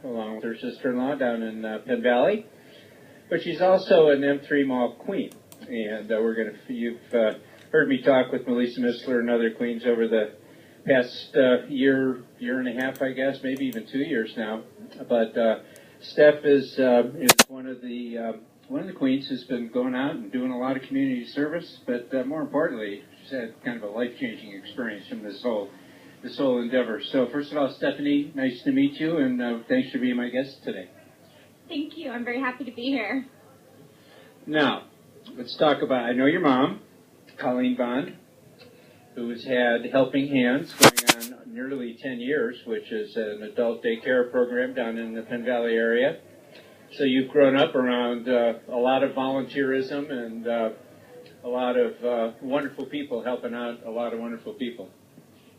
along with her sister-in-law down in Penn Valley. But she's also an M3 Mall queen. And you've heard me talk with Melissa Missler and other queens over the past year and a half, I guess, maybe even 2 years now. But Steph is one of the queens who's been going out and doing a lot of community service. But more importantly, she's had kind of a life-changing experience from this whole endeavor. So first of all, Stefanie, nice to meet you, and thanks for being my guest today. Thank you. I'm very happy to be here. Now, let's talk about, I know your mom, Colleen Bond, who's had Helping Hands going on nearly 10 years, which is an adult daycare program down in the Penn Valley area. So you've grown up around a lot of volunteerism and a lot of wonderful people helping out a lot of wonderful people.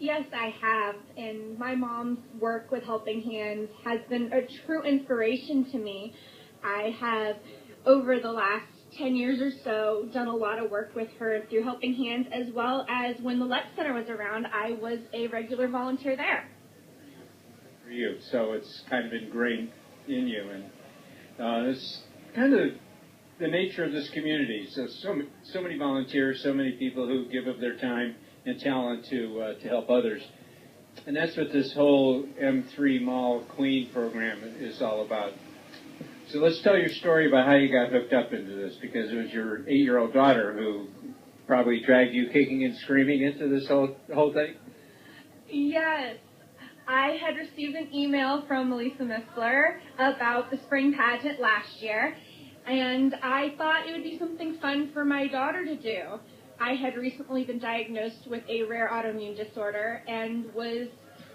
Yes, I have. And my mom's work with Helping Hands has been a true inspiration to me. I have, over the last 10 years or so, done a lot of work with her through Helping Hands, as well as when the Let Center was around, I was a regular volunteer there. For you, so it's kind of ingrained in you, and it's kind of the nature of this community. So many volunteers, so many people who give of their time and talent to help others, and that's what this whole M3 Mall Queen program is all about. So let's tell your story about how you got hooked up into this, because it was your 8-year-old daughter who probably dragged you kicking and screaming into this whole thing? Yes. I had received an email from Melissa Missler about the spring pageant last year, and I thought it would be something fun for my daughter to do. I had recently been diagnosed with a rare autoimmune disorder and was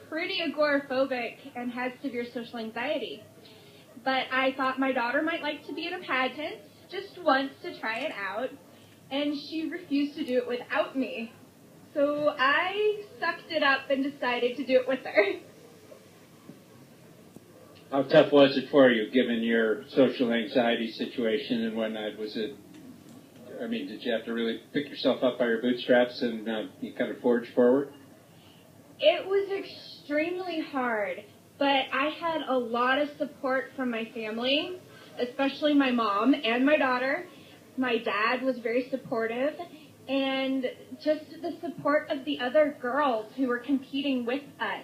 pretty agoraphobic and had severe social anxiety. But I thought my daughter might like to be in a pageant just once to try it out, and she refused to do it without me. So I sucked it up and decided to do it with her. How tough was it for you, given your social anxiety situation and whatnot? Did you have to really pick yourself up by your bootstraps and you kind of forge forward? It was extremely hard. But I had a lot of support from my family, especially my mom and my daughter. My dad was very supportive, and just the support of the other girls who were competing with us.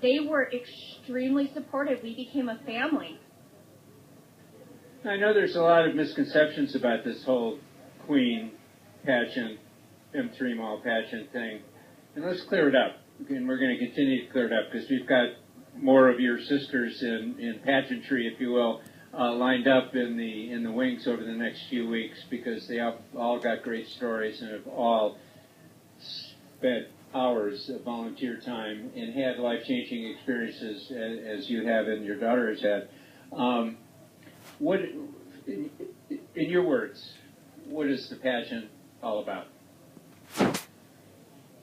They were extremely supportive. We became a family. I know there's a lot of misconceptions about this whole Queen pageant, M3 Mall pageant thing. And let's clear it up. And we're going to continue to clear it up because we've got more of your sisters in pageantry, if you will, lined up in the wings over the next few weeks, because they all got great stories and have all spent hours of volunteer time and had life-changing experiences as you have and your daughter has had. What, in your words, what is the pageant all about?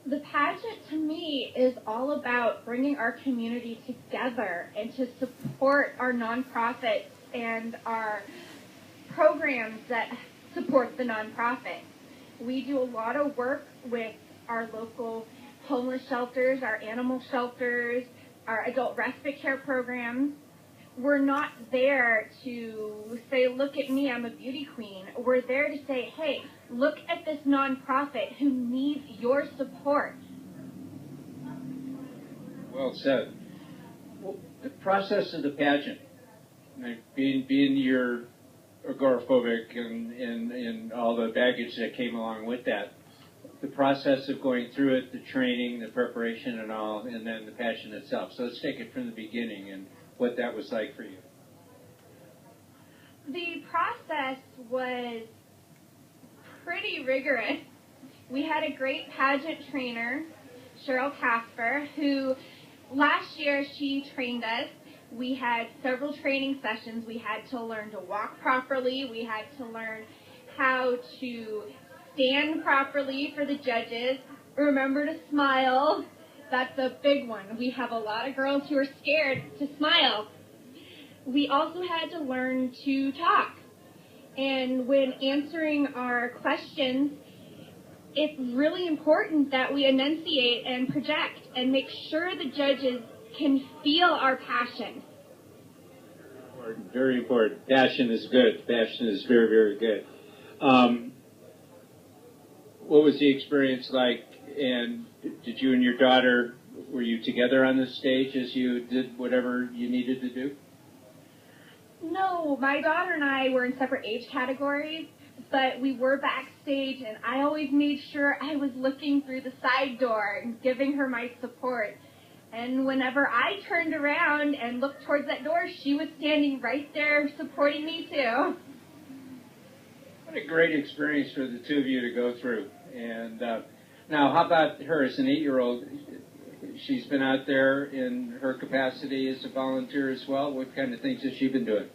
The pageant, to me, is all about bringing our community together and to support our nonprofits and our programs that support the nonprofit. We do a lot of work with our local homeless shelters, our animal shelters, our adult respite care programs. We're not there to say, look at me, I'm a beauty queen. We're there to say, hey, look at this nonprofit who needs your support. Well said. Well, the process of the pageant, being your agoraphobic and all the baggage that came along with that, the process of going through it, the training, the preparation and all, and then the pageant itself. So let's take it from the beginning and what that was like for you. The process was pretty rigorous. We had a great pageant trainer, Cheryl Casper, who last year she trained us. We had several training sessions. We had to learn to walk properly. We had to learn how to stand properly for the judges. Remember to smile. That's a big one. We have a lot of girls who are scared to smile. We also had to learn to talk. And when answering our questions, it's really important that we enunciate and project and make sure the judges can feel our passion. Important, very important. Passion is good. Passion is very, very good. What was the experience like? And did you and your daughter, were you together on the stage as you did whatever you needed to do? No, my daughter and I were in separate age categories, but we were backstage, and I always made sure I was looking through the side door and giving her my support. And whenever I turned around and looked towards that door, she was standing right there supporting me too. What a great experience for the two of you to go through. And now, how about her as an 8-year-old? She's been out there in her capacity as a volunteer as well. What kind of things has she been doing?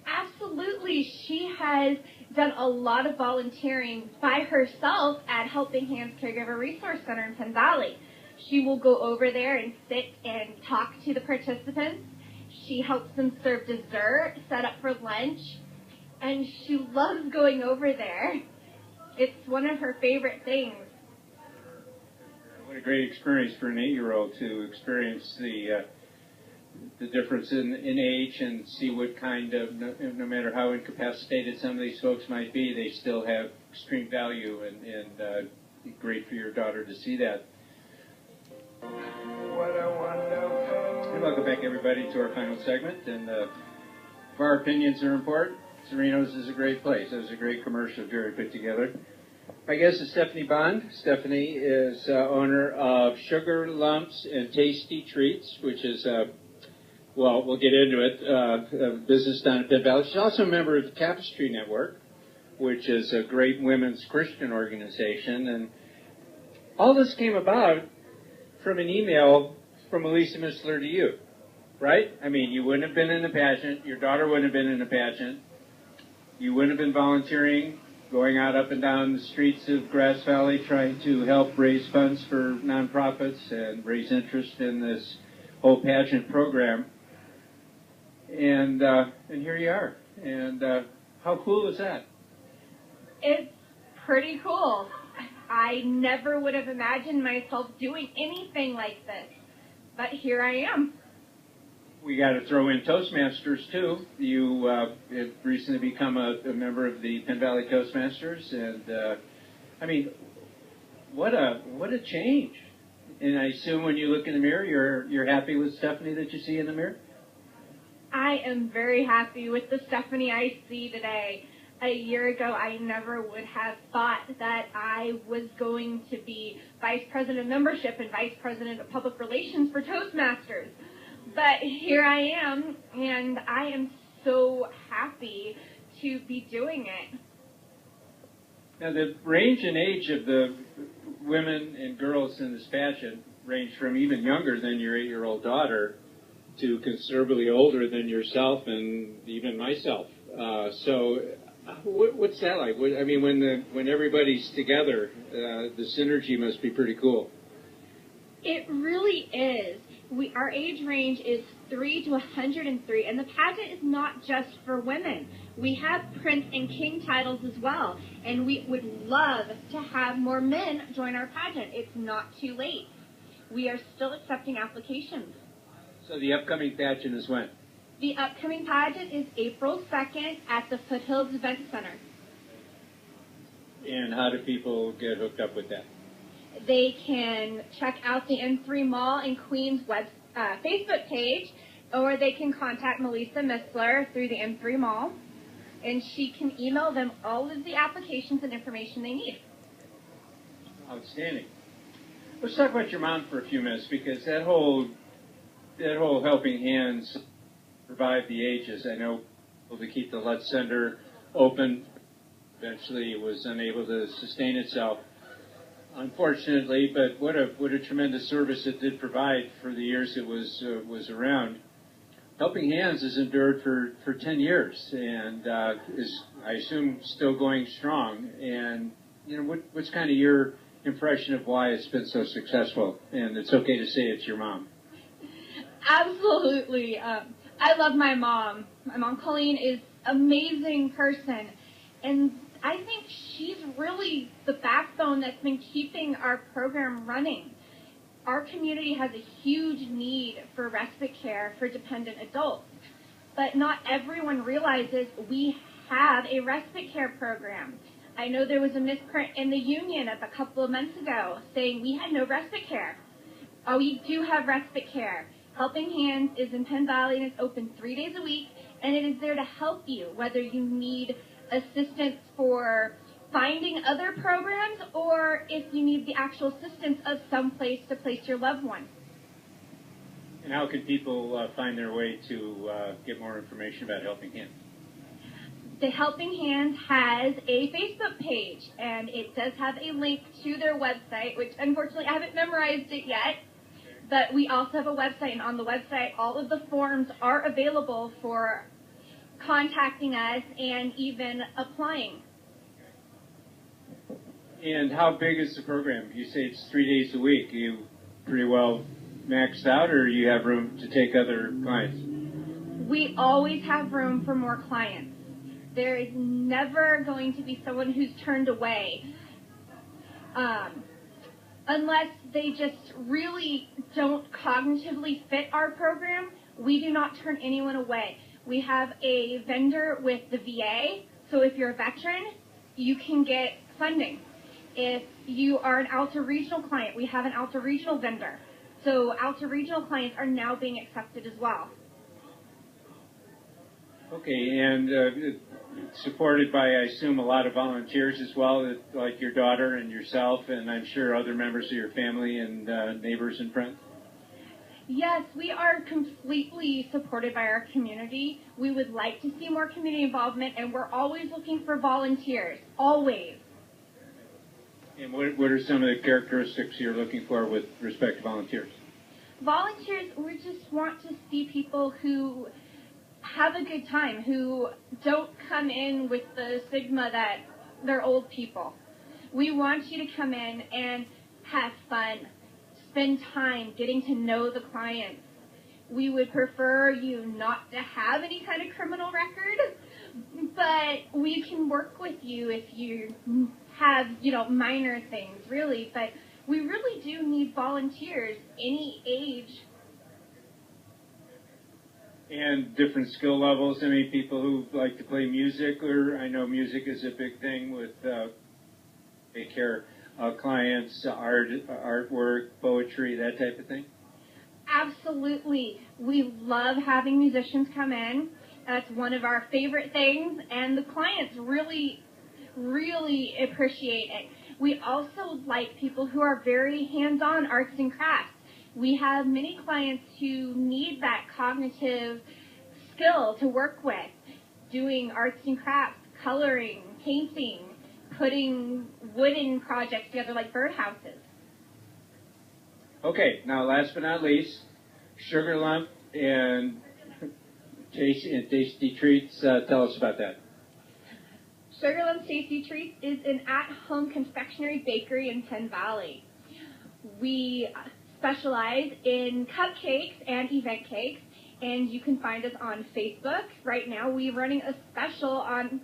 Absolutely. She has done a lot of volunteering by herself at Helping Hands Caregiver Resource Center in Penn Valley. She will go over there and sit and talk to the participants. She helps them serve dessert, set up for lunch, and she loves going over there. It's one of her favorite things. What a great experience for an 8-year-old to experience the difference in age and see what kind of, no matter how incapacitated some of these folks might be, they still have extreme value, and great for your daughter to see that. And welcome back, everybody, to our final segment. And if our opinions are important, Sereno's is a great place. It was a great commercial Jerry put together. My guest is Stefanie Bond. Stefanie is owner of Sugar Lumps and Tasty Treats, which is, well, we'll get into it, a business down in Penn Valley. She's also a member of the Tapestry Network, which is a great women's Christian organization. And all this came about from an email from Elisa Missler to you, right? I mean, you wouldn't have been in the pageant. Your daughter wouldn't have been in the pageant. You wouldn't have been volunteering, going out up and down the streets of Grass Valley trying to help raise funds for nonprofits and raise interest in this whole pageant program. And here you are. And how cool is that? It's pretty cool. I never would have imagined myself doing anything like this, but here I am. We got to throw in Toastmasters too. You have recently become a member of the Penn Valley Toastmasters, and I mean, what a change! And I assume when you look in the mirror, you're happy with Stefanie that you see in the mirror. I am very happy with the Stefanie I see today. A year ago, I never would have thought that I was going to be Vice President of Membership and Vice President of Public Relations for Toastmasters. But here I am, and I am so happy to be doing it. Now, the range and age of the women and girls in this pageant range from even younger than your 8-year-old daughter to considerably older than yourself and even myself. So what's that like? I mean, when everybody's together, the synergy must be pretty cool. It really is. Our age range is 3 to 103, and the pageant is not just for women. We have Prince and King titles as well, and we would love to have more men join our pageant. It's not too late. We are still accepting applications. So the upcoming pageant is when? The upcoming pageant is April 2nd at the Foothills Event Center. And how do people get hooked up with that? They can check out the M3 Mall and Queens Facebook page, or they can contact Melissa Missler through the M3 Mall, and she can email them all of the applications and information they need. Outstanding. Let's talk about your mom for a few minutes, because that whole Helping Hands survived the ages. I know to keep the Lutz Center open. Eventually, it was unable to sustain itself, unfortunately. But what a tremendous service it did provide for the years it was around. Helping Hands has endured for 10 years and is, I assume, still going strong. And you know, what's kind of your impression of why it's been so successful? And it's okay to say it's your mom. Absolutely. I love my mom. My mom, Colleen, is an amazing person. And I think she's really the backbone that's been keeping our program running. Our community has a huge need for respite care for dependent adults. but not everyone realizes we have a respite care program. I know there was a misprint in the union a couple of months ago saying we had no respite care. We do have respite care. Helping Hands is in Penn Valley and it's open 3 days a week, and it is there to help you, whether you need assistance for finding other programs or if you need the actual assistance of some place to place your loved one. And how can people find their way to get more information about Helping Hands? The Helping Hands has a Facebook page, and it does have a link to their website, which unfortunately I haven't memorized it yet. But we also have a website, and on the website, all of the forms are available for contacting us and even applying. And how big is the program? You say it's 3 days a week. Are you pretty well maxed out, or do you have room to take other clients? We always have room for more clients. There is never going to be someone who's turned away. Unless they just really don't cognitively fit our program, we do not turn anyone away. We have a vendor with the VA, so if you're a veteran, you can get funding. If you are an Alta Regional client, we have an Alta Regional vendor. So Alta Regional clients are now being accepted as well. Okay, and supported by, I assume, a lot of volunteers as well, like your daughter and yourself, and I'm sure other members of your family and neighbors and friends? Yes, we are completely supported by our community. We would like to see more community involvement, and we're always looking for volunteers, always. And what are some of the characteristics you're looking for with respect to volunteers? Volunteers, we just want to see people who have a good time, who don't come in with the stigma that they're old people. We want you to come in and have fun, spend time getting to know the clients. We would prefer you not to have any kind of criminal record, but we can work with you if you have, minor things, really. But we really do need volunteers, any age. And different skill levels. Any people who like to play music, or I know music is a big thing with take care clients, artwork, poetry, that type of thing? Absolutely. We love having musicians come in. That's one of our favorite things, and the clients really, really appreciate it. We also like people who are very hands-on, arts and crafts. We have many clients who need that cognitive skill to work with, doing arts and crafts, coloring, painting, putting wooden projects together like birdhouses. Okay, now last but not least, Sugar Lump and Tasty Treats. Tell us about that. Sugar Lump Tasty Treats is an at-home confectionery bakery in Penn Valley. We specialize in cupcakes and event cakes, and you can find us on Facebook. Right now we're running a special on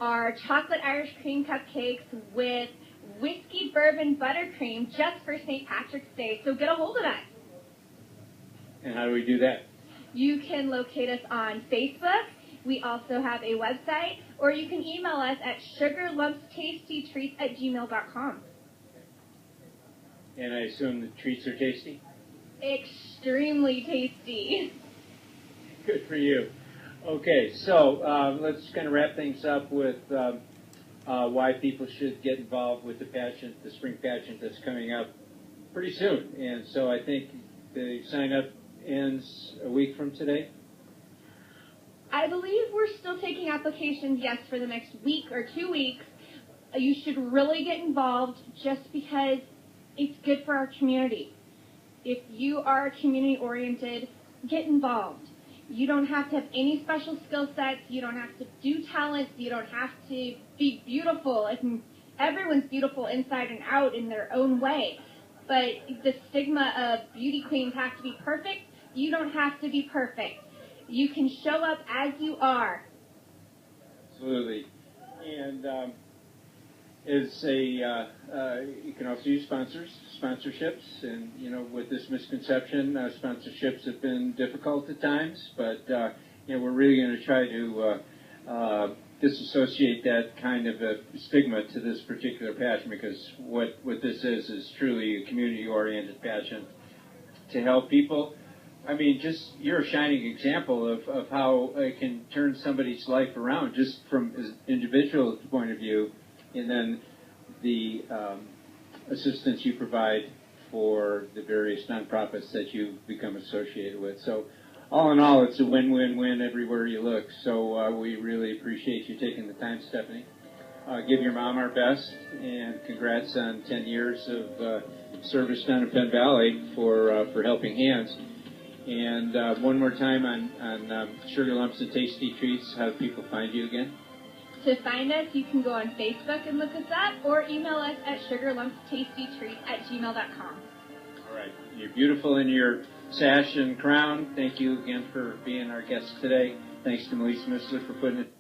our chocolate Irish cream cupcakes with whiskey bourbon buttercream just for St. Patrick's Day, so get a hold of us. And how do we do that? You can locate us on Facebook. We also have a website, or you can email us at sugarlumpstastytreats@gmail.com. And I assume the treats are tasty? Extremely tasty. Good for you. Okay, so let's kind of wrap things up with why people should get involved with the pageant, the spring pageant that's coming up pretty soon. And so I think the sign-up ends a week from today. I believe we're still taking applications, yes, for the next week or 2 weeks. You should really get involved just because it's good for our community. If you are community-oriented, get involved. You don't have to have any special skill sets. You don't have to do talents. You don't have to be beautiful. Everyone's beautiful inside and out in their own way. But the stigma of beauty queens have to be perfect. You don't have to be perfect. You can show up as you are. Absolutely. And you can also use sponsorships, and with this misconception, sponsorships have been difficult at times, but we're really going to try to disassociate that kind of a stigma to this particular pageant, because what this is truly a community-oriented pageant to help people. I mean, just you're a shining example of how it can turn somebody's life around just from an individual point of view, and then the assistance you provide for the various nonprofits that you've become associated with. So all in all, it's a win-win-win everywhere you look. So we really appreciate you taking the time, Stefanie. Give your mom our best, and congrats on 10 years of service down in Penn Valley for Helping Hands. And one more time on Sugar Lumps and Tasty Treats, how do people find you again? To find us, you can go on Facebook and look us up, or email us at sugarlumpstastytreats@gmail.com. All right. You're beautiful in your sash and crown. Thank you again for being our guest today. Thanks to Melissa Missler for putting it